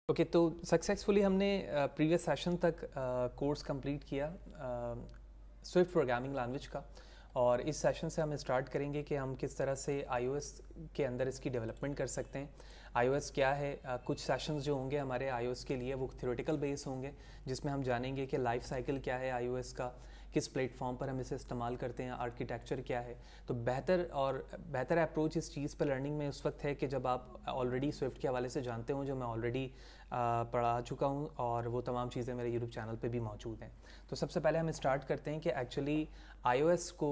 Okay तो successfully हमने previous session तक कोर्स कंप्लीट किया स्विफ्ट प्रोग्रामिंग लैंग्वेज का। और इस सेशन से हम स्टार्ट करेंगे कि हम किस तरह से iOS के अंदर इसकी डेवलपमेंट कर सकते हैं। iOS क्या है, कुछ सेशंस जो होंगे हमारे iOS के लिए वो थ्योरेटिकल बेस होंगे, जिसमें हम जानेंगे कि लाइफ साइकिल क्या है iOS का, किस प्लेटफॉर्म पर हम इसे इस्तेमाल करते हैं, आर्किटेक्चर क्या है। तो बेहतर अप्रोच इस चीज़ पर लर्निंग में उस वक्त है कि जब आप ऑलरेडी स्विफ्ट के हवाले से जानते हो, जो मैं ऑलरेडी पढ़ा चुका हूँ और वो तमाम चीज़ें मेरे यूट्यूब चैनल पे भी मौजूद हैं। तो सबसे पहले हम स्टार्ट करते हैं कि एक्चुअली iOS को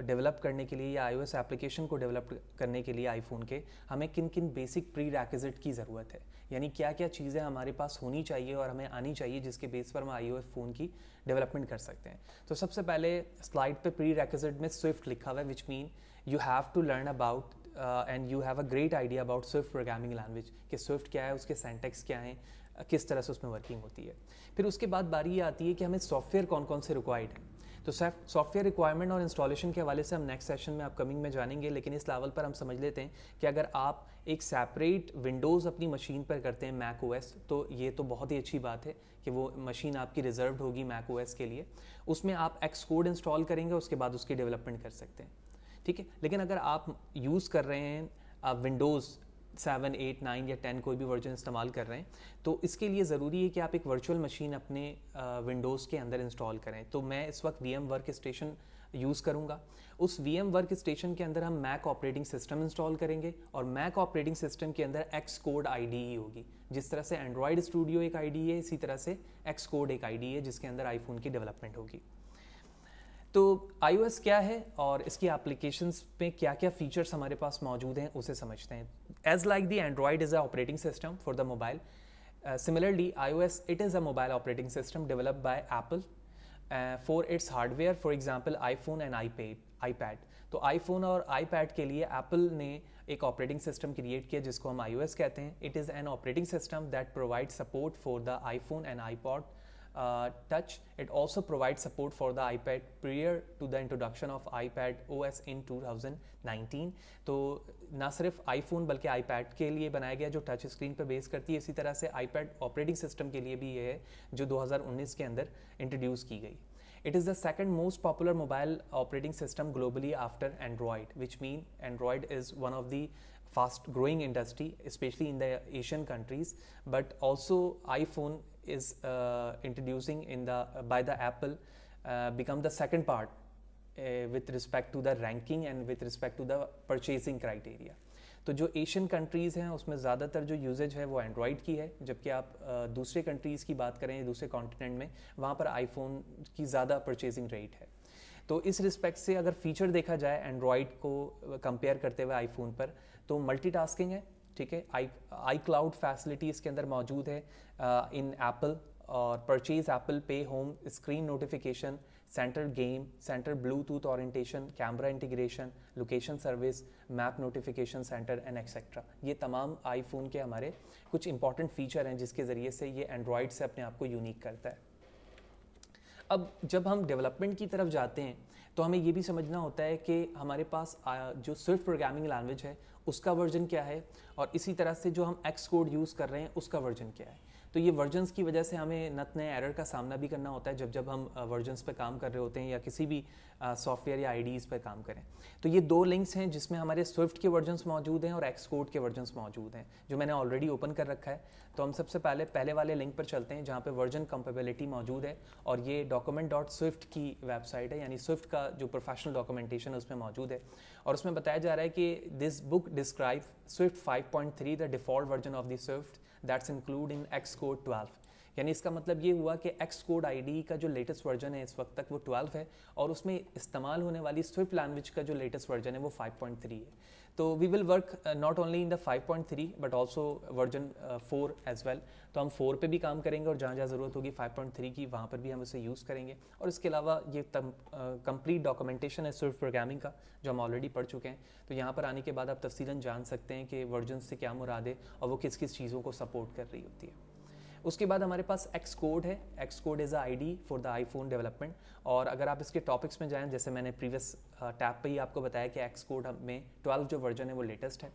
डेवलप करने के लिए या iOS एप्लीकेशन को डेवलप करने के लिए आईफोन के हमें किन किन बेसिक प्री रैक्विजिट की ज़रूरत है, यानी क्या क्या चीज़ें हमारे पास होनी चाहिए और हमें आनी चाहिए जिसके बेस पर हम iOS फ़ोन की डेवलपमेंट कर सकते हैं। तो सबसे पहले स्लाइड पे प्री रैक्विजिट में स्विफ्ट लिखा हुआ है, which mean you have to learn about and you have a great idea about Swift programming language कि स्विफ्ट क्या है, उसके सिंटैक्स क्या हैं, किस तरह से उसमें वर्किंग होती है। फिर उसके बाद बारी ये आती है कि हमें सॉफ्टवेयर कौन कौन से रिक्वायर्ड है। तो सॉफ्टवेयर रिक्वायरमेंट और इंस्टॉलेशन के हवाले से हम नेक्स्ट सेशन में अपकमिंग में जानेंगे, लेकिन इस लेवल पर हम समझ लेते हैं कि अगर आप एक सेपरेट विंडोज़ अपनी मशीन पर करते हैं मैक ओएस, तो ये तो बहुत ही अच्छी बात है कि वो मशीन आपकी रिजर्व्ड होगी मैक ओएस के लिए। उसमें आप एक्स कोड इंस्टॉल करेंगे, उसके बाद उसकी डेवलपमेंट कर सकते हैं, ठीक है। लेकिन अगर आप यूज़ कर रहे हैं विंडोज़ 7, 8, 9 या 10 कोई भी वर्जन इस्तेमाल कर रहे हैं, तो इसके लिए ज़रूरी है कि आप एक वर्चुअल मशीन अपने विंडोज़ के अंदर इंस्टॉल करें। तो मैं इस वक्त VM वर्क स्टेशन यूज़ करूँगा। उस VM वर्क स्टेशन के अंदर हम मैक ऑपरेटिंग सिस्टम इंस्टॉल करेंगे और मैक ऑपरेटिंग सिस्टम के अंदर एक्स कोड IDE होगी। जिस तरह से एंड्रॉयड स्टूडियो एक IDE है, इसी तरह से एक्स कोड एक IDE है जिसके अंदर आईफोन की डेवलपमेंट होगी। तो iOS क्या है और इसकी एप्लीकेशंस पे क्या क्या फीचर्स हमारे पास मौजूद हैं उसे समझते हैं। As like the Android is a operating system for the mobile, similarly iOS it is a mobile operating system developed by Apple for its hardware, for example iPhone and iPad। तो iPhone और iPad के लिए Apple ने एक operating system create किया जिसको हम iOS कहते हैं। It is an operating system that provide support for the iPhone and iPod touch. It also provides support for the iPad prior to the introduction of iPad OS in 2019। तो ना सिर्फ iPhone बल्कि iPad के लिए बनाया गया जो touch screen पर बेस करती है, इसी तरह से iPad ऑपरेटिंग सिस्टम के लिए भी ये है जो 2019 के अंदर इंट्रोड्यूस की गई। It is the second most popular mobile operating system globally after Android, which mean Android is one of the fast growing industry, especially in the Asian countries. But also iPhone is introducing in the by the Apple become the second part with respect to the ranking and with respect to the purchasing criteria। तो जो Asian countries हैं उसमें ज़्यादातर जो usage है वो Android की है, जबकि आप दूसरे कंट्रीज़ की बात करें, दूसरे कॉन्टिनेंट में, वहाँ पर आईफोन की ज़्यादा परचेजिंग रेट है। तो इस रिस्पेक्ट से अगर फीचर देखा जाए एंड्रॉयड को कंपेयर करते हुए आईफोन पर, तो मल्टीटास्किंग है, ठीक है। आई क्लाउड फैसिलिटी इसके अंदर मौजूद है इन एप्पल, और परचेज एप्पल पे, home screen notification, centre game, centre Bluetooth orientation, camera integration, location service, map notification centre and etcetera. ये तमाम आईफोन के हमारे कुछ इंपॉर्टेंट फीचर हैं जिसके ज़रिए से ये एंड्रॉयड से अपने आप को यूनिक करता है। अब जब हम डेवलपमेंट की तरफ जाते हैं तो हमें ये भी समझना होता है कि हमारे पास जो स्विफ्ट प्रोग्रामिंग लैंग्वेज है उसका वर्जन क्या है, और इसी तरह से जो हम एक्स कोड यूज़ कर रहे हैं उसका वर्जन क्या है। तो ये वर्जन्स की वजह से हमें नत नए एरर का सामना भी करना होता है जब हम वर्जन्स पे काम कर रहे होते हैं या किसी भी सॉफ्टवेयर या IDEs पे काम करें। तो ये दो लिंक्स हैं जिसमें हमारे स्विफ्ट के वर्जन्स मौजूद हैं और एक्स कोड के वर्जन्स मौजूद हैं, जो मैंने ऑलरेडी ओपन कर रखा है। तो हम सबसे पहले वाले लिंक पर चलते हैं जहाँ पे वर्जन कंपेबिलिटी मौजूद है, और ये document.swift की वेबसाइट है, यानी स्विफ्ट का जो प्रोफेशनल डॉक्यूमेंटेशन है उसमें मौजूद है। और उसमें बताया जा रहा है कि this book describe Swift 5.3 the default version of the Swift that's include in x code 12। यानी इसका मतलब ये हुआ कि एक्स कोड IDE का जो लेटेस्ट वर्जन है इस वक्त तक वो 12 है, और उसमें इस्तेमाल होने वाली स्विफ्ट लैंग्वेज का जो लेटेस्ट वर्जन है वो 5.3 है। तो we will work not only in the 5.3 but also version 4 as well. तो हम 4 पे भी काम करेंगे और जहाँ जहाँ ज़रूरत होगी 5.3 की वहाँ पर भी हम इसे यूज़ करेंगे। और इसके अलावा ये कंप्लीट डॉक्यूमेंटेशन है स्विफ्ट प्रोग्रामिंग का जो हम ऑलरेडी पढ़ चुके हैं। तो यहाँ पर आने के बाद आप तफसीलन जान सकते हैं कि वर्जन से क्या मुराद है और वो किस किस चीज़ों को सपोर्ट कर रही होती है। उसके बाद हमारे पास एक्स कोड है। X code is IDE for the iPhone development. और अगर आप इसके टॉपिक्स में जाएं, जैसे मैंने प्रीवियस टैब पे ही आपको बताया कि एक्स कोड में 12 जो वर्जन है वो लेटेस्ट है।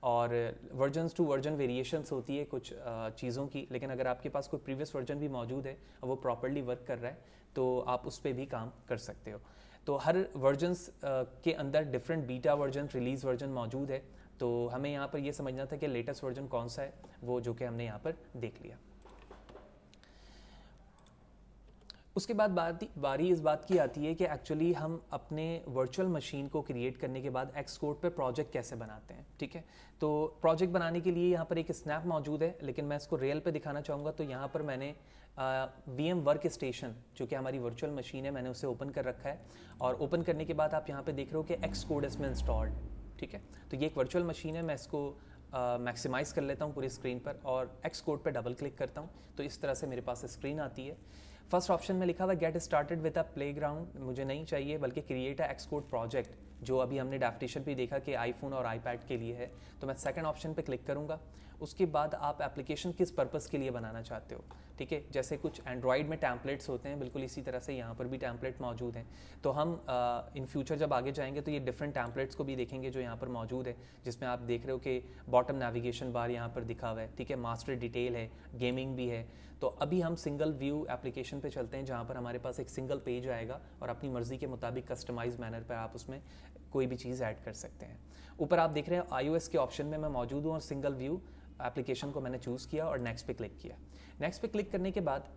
और वर्जन्स टू वर्जन वेरिएशंस होती है कुछ चीज़ों की, लेकिन अगर आपके पास कोई प्रीवियस वर्जन भी मौजूद है और वो प्रॉपरली वर्क कर रहा है तो आप उस पर भी काम कर सकते हो। तो हर वर्जन्स के अंदर different beta version, release version मौजूद है, तो हमें यहाँ पर ये समझना था कि लेटेस्ट वर्जन कौन सा है, वो जो कि हमने यहाँ पर देख लिया। उसके बाद बारी इस बात की आती है कि एक्चुअली हम अपने वर्चुअल मशीन को क्रिएट करने के बाद एक्सकोड पे प्रोजेक्ट कैसे बनाते हैं। ठीक है, तो प्रोजेक्ट बनाने के लिए यहाँ पर एक स्नैप मौजूद है, लेकिन मैं इसको रियल पे दिखाना चाहूँगा। तो यहाँ पर मैंने VM वर्क स्टेशन जो कि हमारी वर्चुअल मशीन है, मैंने उसे ओपन कर रखा है, और ओपन करने के बाद आप यहाँ पे देख रहे हो कि एक्सकोड इसमें इंस्टॉल्ड है। ठीक है, तो ये एक वर्चुअल मशीन है, मैं इसको मैक्सिमाइज़ कर लेता हूँ पूरी स्क्रीन पर और एक्सकोड पर डबल क्लिक करता हूँ, तो इस तरह से मेरे पास स्क्रीन आती है। फर्स्ट ऑप्शन में लिखा हुआ get started with a playground, मुझे नहीं चाहिए, बल्कि क्रिएट अ एक्सकोड प्रोजेक्ट, जो अभी हमने डेफिनेशन भी देखा कि आईफोन और आईपैड के लिए है। तो मैं सेकंड ऑप्शन पे क्लिक करूंगा। उसके बाद आप एप्लीकेशन किस पर्पस के लिए बनाना चाहते हो। ठीक है, जैसे कुछ एंड्रॉयड में टैम्पलेट्स होते हैं, बिल्कुल इसी तरह से यहाँ पर भी टैम्पलेट मौजूद हैं। तो हम इन फ्यूचर जब आगे जाएंगे तो ये डिफरेंट टैम्पलेट्स को भी देखेंगे जो यहाँ पर मौजूद है, जिसमें आप देख रहे हो कि बॉटम नेविगेशन बार यहाँ पर दिखा हुआ है। ठीक है, मास्टर डिटेल है, गेमिंग भी है। तो अभी हम सिंगल व्यू एप्लीकेशन पे चलते हैं, जहाँ पर हमारे पास एक सिंगल पेज आएगा और अपनी मर्जी के मुताबिक कस्टमाइज मैनर पर आप उसमें कोई भी चीज़ ऐड कर सकते हैं। ऊपर आप देख रहे हैं iOS के ऑप्शन में मैं मौजूद हूँ और सिंगल व्यू एप्लीकेशन को मैंने चूज़ किया और नेक्स्ट पे क्लिक किया। नेक्स्ट पे क्लिक करने के बाद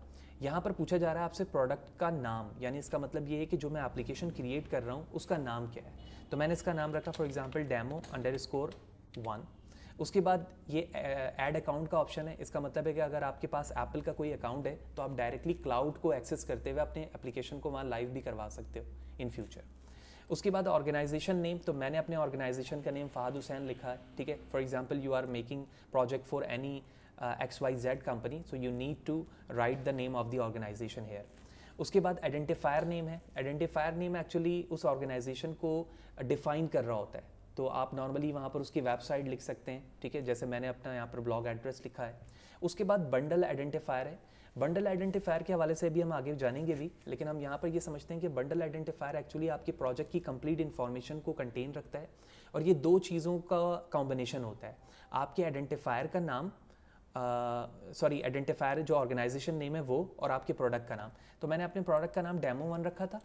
यहाँ पर पूछा जा रहा है आपसे प्रोडक्ट का नाम, यानी इसका मतलब ये है कि जो मैं एप्लीकेशन क्रिएट कर रहा हूँ उसका नाम क्या है। तो मैंने इसका नाम रखा फॉर एग्जांपल demo_1। उसके बाद ये ऐड अकाउंट का ऑप्शन है। इसका मतलब है कि अगर आपके पास एप्पल का कोई अकाउंट है तो आप डायरेक्टली क्लाउड को एक्सेस करते हुए अपने एप्लीकेशन को वहाँ लाइव भी करवा सकते हो इन फ्यूचर। उसके बाद ऑर्गेनाइजेशन नेम, तो मैंने अपने ऑर्गेनाइजेशन का नेम फ़हाद हुसैन लिखा है। ठीक है, for example you are making project for any XYZ company, so you need to write the name of the organisation here. उसके बाद आइडेंटिफायर नेम है। आइडेंटिफायर नेम एक्चुअली उस ऑर्गेनाइजेशन को डिफाइन कर रहा होता है, तो आप नॉर्मली वहाँ पर उसकी वेबसाइट लिख सकते हैं। ठीक है, जैसे मैंने अपना यहाँ पर ब्लॉग एड्रेस लिखा है। उसके बाद बंडल आइडेंटिफायर है। बंडल आइडेंटिफायर के हवाले से भी हम आगे जानेंगे भी, लेकिन हम यहाँ पर ये समझते हैं कि बंडल आइडेंटिफायर एक्चुअली आपके प्रोजेक्ट की कंप्लीट इन्फॉर्मेशन को कंटेन रखता है, और ये दो चीज़ों का कॉम्बिनेशन होता है। आपके आइडेंटिफायर का नाम, आइडेंटिफायर जो ऑर्गेनाइजेशन नेम है वो, और आपके प्रोडक्ट का नाम। तो मैंने अपने प्रोडक्ट का नाम demo1 रखा था,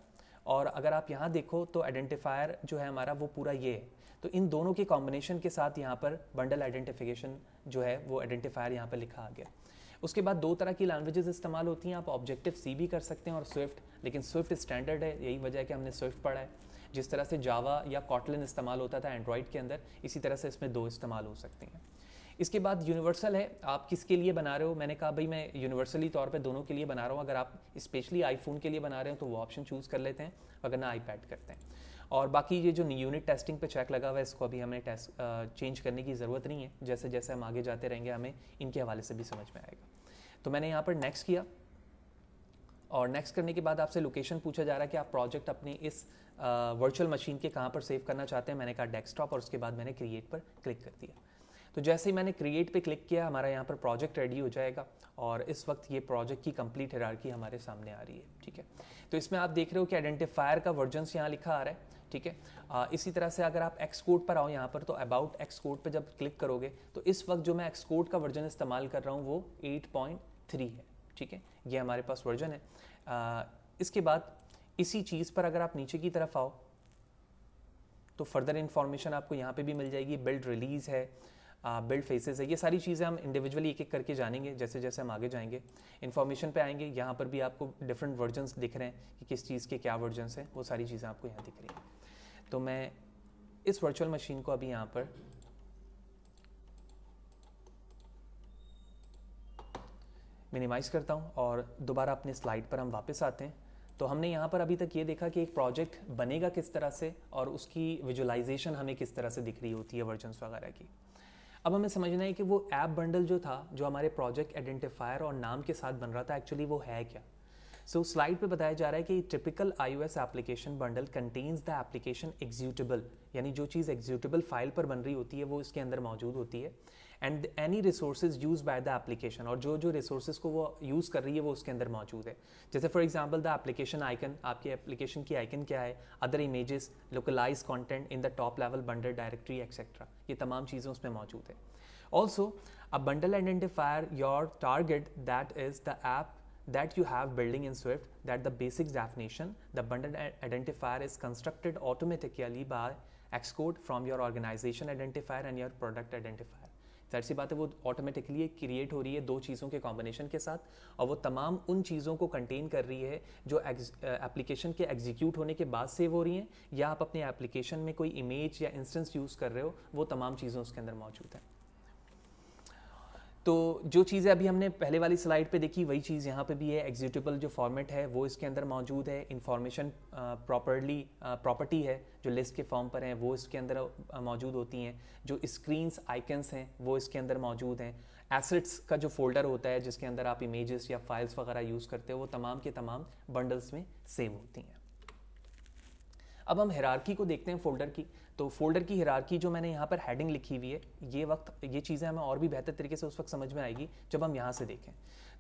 और अगर आप यहाँ देखो तो आइडेंटिफायर जो है हमारा वो पूरा ये है। तो इन दोनों के कॉम्बिनेशन के साथ यहाँ पर बंडल आइडेंटिफिकेशन जो है वो आइडेंटिफायर यहाँ पर लिखा आ गया। उसके बाद दो तरह की लैंग्वेजेस इस्तेमाल होती हैं, आप ऑब्जेक्टिव सी भी कर सकते हैं और स्विफ्ट, लेकिन स्विफ्ट स्टैंडर्ड है, यही वजह है कि हमने स्विफ्ट पढ़ा है। जिस तरह से जावा या कॉटलिन इस्तेमाल होता था एंड्रॉयड के अंदर, इसी तरह से इसमें दो इस्तेमाल हो सकते हैं। इसके बाद यूनिवर्सल है, आप किसके लिए बना रहे हो। मैंने कहा भाई मैं यूनिवर्सली तौर पे दोनों के लिए बना रहा हूँ। अगर आप स्पेशली आईफोन के लिए बना रहे हो तो वो ऑप्शन चूज़ कर लेते हैं, अगर ना आईपैड करते हैं। और बाकी ये जो यूनिट टेस्टिंग पे चेक लगा हुआ है, इसको अभी हमें चेंज करने की ज़रूरत नहीं है। जैसे जैसे हम आगे जाते रहेंगे हमें इनके हवाले से भी समझ में आएगा। तो मैंने यहाँ पर नेक्स्ट किया, और नेक्स्ट करने के बाद आपसे लोकेशन पूछा जा रहा है कि आप प्रोजेक्ट अपने इस वर्चुअल मशीन के कहाँ पर सेव करना चाहते हैं। मैंने कहा डेस्कटॉप, और उसके बाद मैंने क्रिएट पर क्लिक कर दिया। तो जैसे ही मैंने क्रिएट पे क्लिक किया, हमारा यहाँ पर प्रोजेक्ट रेडी हो जाएगा, और इस वक्त ये प्रोजेक्ट की कंप्लीट हायरार्की हमारे सामने आ रही है। ठीक है, तो इसमें आप देख रहे हो कि आइडेंटिफायर का वर्जन्स यहाँ लिखा आ रहा है। ठीक है, इसी तरह से अगर आप एक्सकोड पर आओ यहाँ पर, तो अबाउट एक्सकोड पर जब क्लिक करोगे तो इस वक्त जो मैं एक्सकोड का वर्जन इस्तेमाल कर रहा हूँ वो 8.3 है। ठीक है, ये हमारे पास वर्जन है। इसके बाद इसी चीज़ पर अगर आप नीचे की तरफ आओ तो फर्दर इन्फॉर्मेशन आपको यहाँ पे भी मिल जाएगी। बिल्ड रिलीज़ है, बिल्ड फेसेस है, ये सारी चीज़ें हम इंडिविजुअली एक एक करके जानेंगे जैसे जैसे हम आगे जाएंगे। इन्फॉर्मेशन पे आएंगे, यहाँ पर भी आपको डिफरेंट वर्जन्स दिख रहे हैं कि किस चीज़ के क्या वर्जन्स हैं, वो सारी चीज़ें आपको यहाँ दिख रही हैं। तो मैं इस वर्चुअल मशीन को अभी यहाँ पर मिनिमाइज़ करता हूँ और दोबारा अपने स्लाइड पर हम वापस आते हैं। तो हमने यहाँ पर अभी तक ये देखा कि एक प्रोजेक्ट बनेगा किस तरह से और उसकी विजुअलाइजेशन हमें किस तरह से दिख रही होती है वर्जन्स वगैरह की। अब हमें समझना है कि वो ऐप बंडल जो था, जो हमारे प्रोजेक्ट आइडेंटिफायर और नाम के साथ बन रहा था, एक्चुअली वो है क्या। सो स्लाइड पे बताया जा रहा है कि typical iOS application bundle contains the application executable, यानी जो चीज़ एग्जीक्यूटेबल फाइल पर बन रही होती है वो इसके अंदर मौजूद होती है। And any resources use by the application, और जो जो रिसोर्सेज को वो यूज़ कर रही है वो उसके अंदर मौजूद है। जैसे for example the application icon, आपकी एप्लीकेशन की आइकन क्या है, other images, localise content in the top level bundle directory etcetera, ये तमाम चीज़ें उसमें मौजूद है। Also a bundle identifier your target that is the app that you have building in Swift, that the basic definition, the bundle identifier is constructed automatically by Xcode from your organization identifier and your product identifier। जाहिर सी बात है वो automatically create हो रही है दो चीज़ों के कॉम्बिनेशन के साथ, और वो तमाम उन चीज़ों को कंटेन कर रही है जो एप्लीकेशन के एग्जीक्यूट होने के बाद सेव हो रही हैं, या आप अपने एप्लीकेशन में कोई इमेज या इंस्टेंस यूज़ कर रहे हो, वो तमाम चीज़ें उसके अंदर मौजूद हैं। तो जो चीज़ें अभी हमने पहले वाली स्लाइड पे देखी वही चीज़ यहाँ पे भी है। एग्जीक्यूटेबल जो फॉर्मेट है वो इसके अंदर मौजूद है। इंफॉर्मेशन प्रॉपर्टी है जो लिस्ट के फॉर्म पर हैं वो इसके अंदर मौजूद होती हैं। जो स्क्रीन्स आइकन्स हैं वो इसके अंदर मौजूद हैं। एसेट्स का जो फोल्डर होता है जिसके अंदर आप इमेजेस या फाइल्स वगैरह यूज़ करते हो वो तमाम के तमाम बंडल्स में सेव होती हैं। अब हम हिरार्की को देखते हैं फोल्डर की। तो फोल्डर की हिरार्की जो मैंने यहाँ पर हेडिंग लिखी हुई है, ये चीज़ें हमें और भी बेहतर तरीके से उस वक्त समझ में आएगी जब हम यहाँ से देखें।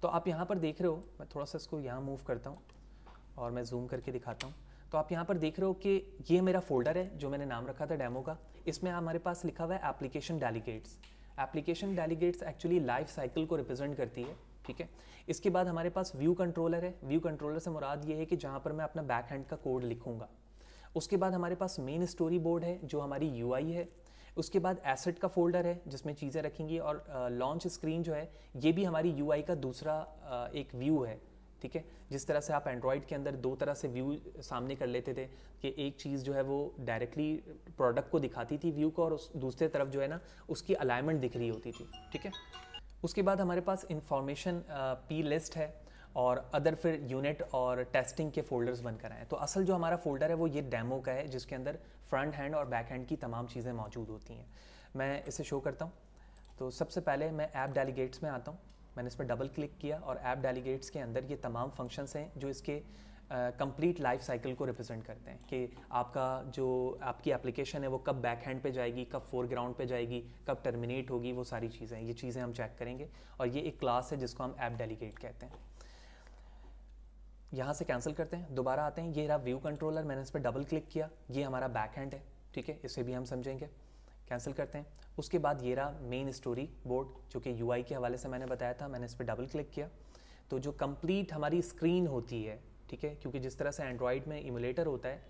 तो आप यहाँ पर देख रहे हो, मैं थोड़ा सा इसको यहाँ मूव करता हूँ और मैं जूम करके दिखाता हूँ। तो आप यहाँ पर देख रहे हो कि ये मेरा फोल्डर है जो मैंने नाम रखा था डेमो का। इसमें हमारे पास लिखा हुआ है application delegates. Application delegates actually life cycle को रिप्रेजेंट करती है, ठीक है। इसके बाद हमारे पास व्यू कंट्रोलर है। व्यू कंट्रोलर से मुराद ये है कि जहाँ पर मैं अपना बैक हैंड का कोड लिखूंगा। उसके बाद हमारे पास मेन स्टोरी बोर्ड है जो हमारी यूआई है। उसके बाद एसेट का फोल्डर है जिसमें चीज़ें रखेंगी, और लॉन्च स्क्रीन जो है ये भी हमारी यूआई का दूसरा एक व्यू है, ठीक है। जिस तरह से आप एंड्रॉयड के अंदर दो तरह से व्यू सामने कर लेते थे कि एक चीज़ जो है वो डायरेक्टली प्रोडक्ट को दिखाती थी व्यू को, और उस दूसरे तरफ जो है ना उसकी अलाइनमेंट दिख रही होती थी, ठीक है। उसके बाद हमारे पास इंफॉर्मेशन पी लिस्ट है, और अदर फिर यूनिट और टेस्टिंग के फोल्डर्स बनकर आए। तो असल जो हमारा फोल्डर है वो ये डेमो का है जिसके अंदर फ्रंट हैंड और बैक हैंड की तमाम चीज़ें मौजूद होती हैं। मैं इसे शो करता हूँ। तो सबसे पहले मैं ऐप डेलीगेट्स में आता हूँ। मैंने इस पर डबल क्लिक किया और ऐप डेलीगेट्स के अंदर ये तमाम फंक्शंस हैं जो इसके कंप्लीट लाइफ साइकिल को रिप्रेजेंट करते हैं कि आपकी एप्लीकेशन है वो कब बैक हैंड पे जाएगी, कब फोरग्राउंड पे जाएगी, कब टर्मिनेट होगी, वो सारी चीज़ें, ये चीज़ें हम चेक करेंगे। और ये एक क्लास है जिसको हम ऐप डेलीगेट कहते हैं। यहाँ से कैंसिल करते हैं, दोबारा आते हैं। ये रहा व्यू कंट्रोलर, मैंने इस पर डबल क्लिक किया, ये हमारा बैक हैंड है, ठीक है। इसे भी हम समझेंगे, कैंसिल करते हैं। उसके बाद ये रहा मेन स्टोरी बोर्ड जो कि यूआई के हवाले से मैंने बताया था, मैंने इस पर डबल क्लिक किया। तो जो कंप्लीट हमारी स्क्रीन होती है, ठीक है, क्योंकि जिस तरह से एंड्रॉयड में इमुलेटर होता है,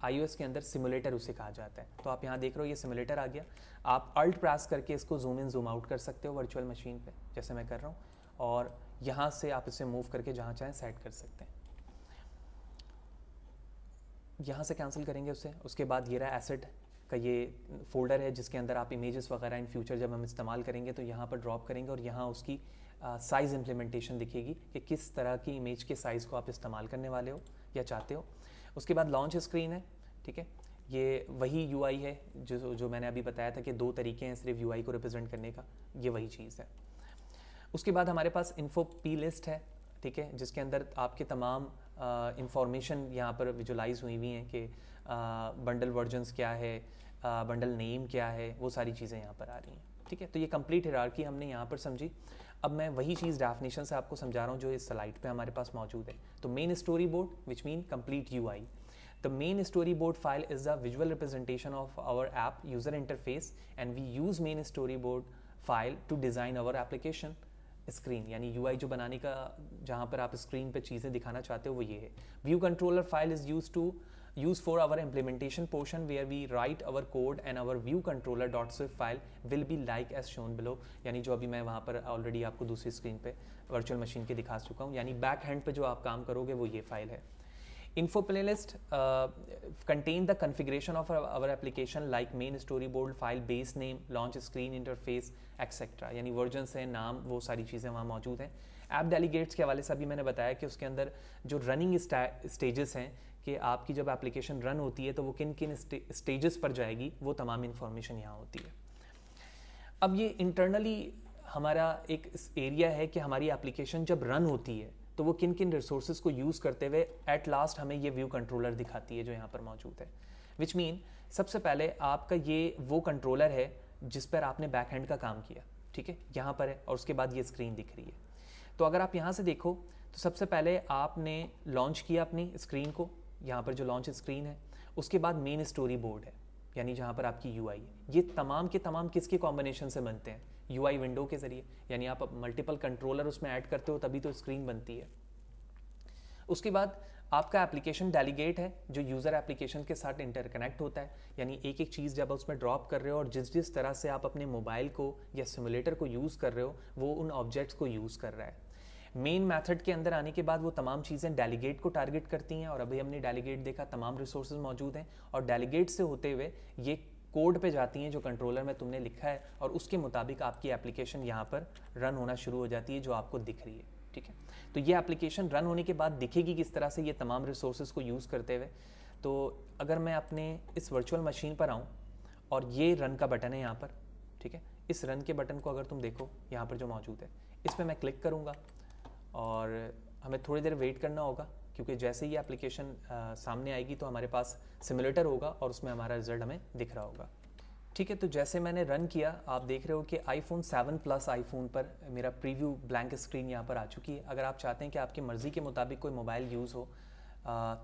iOS के अंदर सिमुलेटर उसे कहा जाता है। तो आप यहाँ देख रहे हो ये सिमुलेटर आ गया। आप अल्ट प्रेस करके इसको जूम इन जूम आउट कर सकते हो वर्चुअल मशीन पे, जैसे मैं कर रहा हूँ, और यहाँ से आप इसे मूव करके जहाँ चाहें सेट कर सकते हैं। यहाँ से कैंसिल करेंगे उसे। उसके बाद ये रहा एसेट का ये फोल्डर है जिसके अंदर आप इमेजेस वगैरह इन फ्यूचर जब हम इस्तेमाल करेंगे तो यहाँ पर ड्रॉप करेंगे, और यहाँ उसकी साइज़ इम्प्लीमेंटेशन दिखेगी कि किस तरह की इमेज के साइज़ को आप इस्तेमाल करने वाले हो या चाहते हो। उसके बाद लॉन्च स्क्रीन है, ठीक है। ये वही यूआई है जो मैंने अभी बताया था कि दो तरीके हैं सिर्फ यूआई को रिप्रेजेंट करने का, ये वही चीज़ है। उसके बाद हमारे पास इन्फो पी लिस्ट है, ठीक है, जिसके अंदर आपके तमाम इंफॉर्मेशन यहाँ पर विजुलाइज हुई हुई हैं कि बंडल वर्जन्स क्या है, बंडल नेम क्या है, वो सारी चीज़ें यहाँ पर आ रही हैं, ठीक है। तो ये कंप्लीट हिरार्की हमने यहाँ पर समझी। अब मैं वही चीज़ डेफिनेशन से आपको समझा रहा हूँ जो इस स्लाइड पे हमारे पास मौजूद है। तो main story board which mean complete UI. The main storyboard file is the visual representation of our app user interface, and we use main storyboard file to design our application screen। यानी UI जो बनाने का, जहाँ पर आप screen पे चीज़ें दिखाना चाहते हो वो ये है। View controller file is used for our implementation portion where we write our code, and our view controller.swift file will be like as shown below। यानी जो अभी मैं वहाँ पर ऑलरेडी आपको दूसरी स्क्रीन पे वर्चुअल मशीन के दिखा चुका हूँ, यानी बैक हैंड पे जो आप काम करोगे वो ये फाइल है। Info playlist contain the configuration of our application like main storyboard file, base name, launch screen interface, etc। यानी वर्जन्स हैं, नाम, वो सारी चीज़ें वहाँ मौजूद हैं। ऐप डेलीगेट्स के हवाले से अभी मैंने बताया कि उसके अंदर जो रनिंग स्टेजेस हैं कि आपकी जब एप्लीकेशन रन होती है तो वो किन किन स्टेजेस पर जाएगी, वो तमाम इंफॉर्मेशन यहाँ होती है। अब ये इंटरनली हमारा एक एरिया है कि हमारी एप्लीकेशन जब रन होती है तो वो किन किन रिसोर्सेज को यूज़ करते हुए एट लास्ट हमें ये व्यू कंट्रोलर दिखाती है जो यहाँ पर मौजूद है। विच मीन सबसे पहले आपका ये वो कंट्रोलर है जिस पर आपने बैक हैंड का काम किया, ठीक है, यहाँ पर है और उसके बाद ये स्क्रीन दिख रही है। तो अगर आप यहाँ से देखो तो सबसे पहले आपने लॉन्च किया अपनी स्क्रीन को, यहाँ पर जो लॉन्च स्क्रीन है, उसके बाद मेन स्टोरी बोर्ड है, यानी जहाँ पर आपकी यूआई है। ये तमाम के तमाम किसके कॉम्बिनेशन से बनते हैं? यूआई विंडो के ज़रिए, यानी आप मल्टीपल कंट्रोलर उसमें ऐड करते हो तभी तो स्क्रीन बनती है। उसके बाद आपका एप्लीकेशन डेलीगेट है जो यूज़र एप्लीकेशन के साथ इंटरकनेक्ट होता है, यानी एक एक चीज़ जब उसमें ड्रॉप कर रहे हो और जिस जिस तरह से आप अपने मोबाइल को या सिमुलेटर को यूज़ कर रहे हो वो उन ऑब्जेक्ट्स को यूज़ कर रहा है। मेन मेथड के अंदर आने के बाद वो तमाम चीज़ें डेलीगेट को टारगेट करती हैं और अभी हमने डेलीगेट देखा, तमाम रिसोर्सेज मौजूद हैं और डेलीगेट से होते हुए ये कोड पे जाती हैं जो कंट्रोलर में तुमने लिखा है और उसके मुताबिक आपकी एप्लीकेशन यहाँ पर रन होना शुरू हो जाती है जो आपको दिख रही है। ठीक है, तो ये एप्लीकेशन रन होने के बाद दिखेगी किस तरह से, ये तमाम रिसोर्सेज को यूज़ करते हुए। तो अगर मैं अपने इस वर्चुअल मशीन पर आऊँ और ये रन का बटन है यहाँ पर, ठीक है, इस रन के बटन को अगर तुम देखो यहाँ पर जो मौजूद है, इस पर मैं क्लिक करूँगा और हमें थोड़ी देर वेट करना होगा क्योंकि जैसे ही एप्लीकेशन सामने आएगी तो हमारे पास सिमुलेटर होगा और उसमें हमारा रिजल्ट हमें दिख रहा होगा। ठीक है, तो जैसे मैंने रन किया आप देख रहे हो कि iPhone 7 Plus आईफोन पर मेरा प्रीव्यू ब्लैंक स्क्रीन यहाँ पर आ चुकी है। अगर आप चाहते हैं कि आपकी मर्ज़ी के मुताबिक कोई मोबाइल यूज़ हो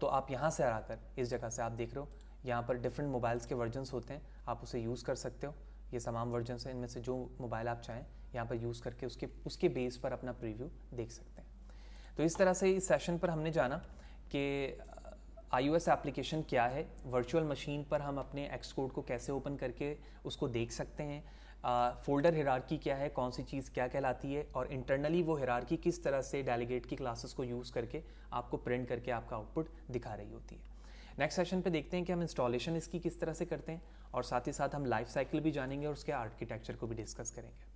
तो आप यहाँ से आकर इस जगह से आप देख रहे हो यहाँ पर डिफरेंट मोबाइल्स के वर्जन्स होते हैं, आप उसे यूज़ कर सकते हो। ये तमाम वर्जन्स हैं, इनमें से जो मोबाइल आप चाहें यहाँ पर यूज़ करके उसके बेस पर अपना प्रीव्यू देख सकते हैं। तो इस तरह से इस सेशन पर हमने जाना कि iOS एप्लीकेशन क्या है, वर्चुअल मशीन पर हम अपने एक्सकोड को कैसे ओपन करके उसको देख सकते हैं, फोल्डर हिरार्की क्या है, कौन सी चीज़ क्या कहलाती है और इंटरनली वो हिरार्की किस तरह से डेलीगेट की क्लासेस को यूज़ करके आपको प्रिंट करके आपका आउटपुट दिखा रही होती है। नेक्स्ट सेशन पे देखते हैं कि हम इंस्टॉलेशन इसकी किस तरह से करते हैं और साथ ही साथ हम लाइफ साइकिल भी जानेंगे और उसके आर्किटेक्चर को भी डिस्कस करेंगे।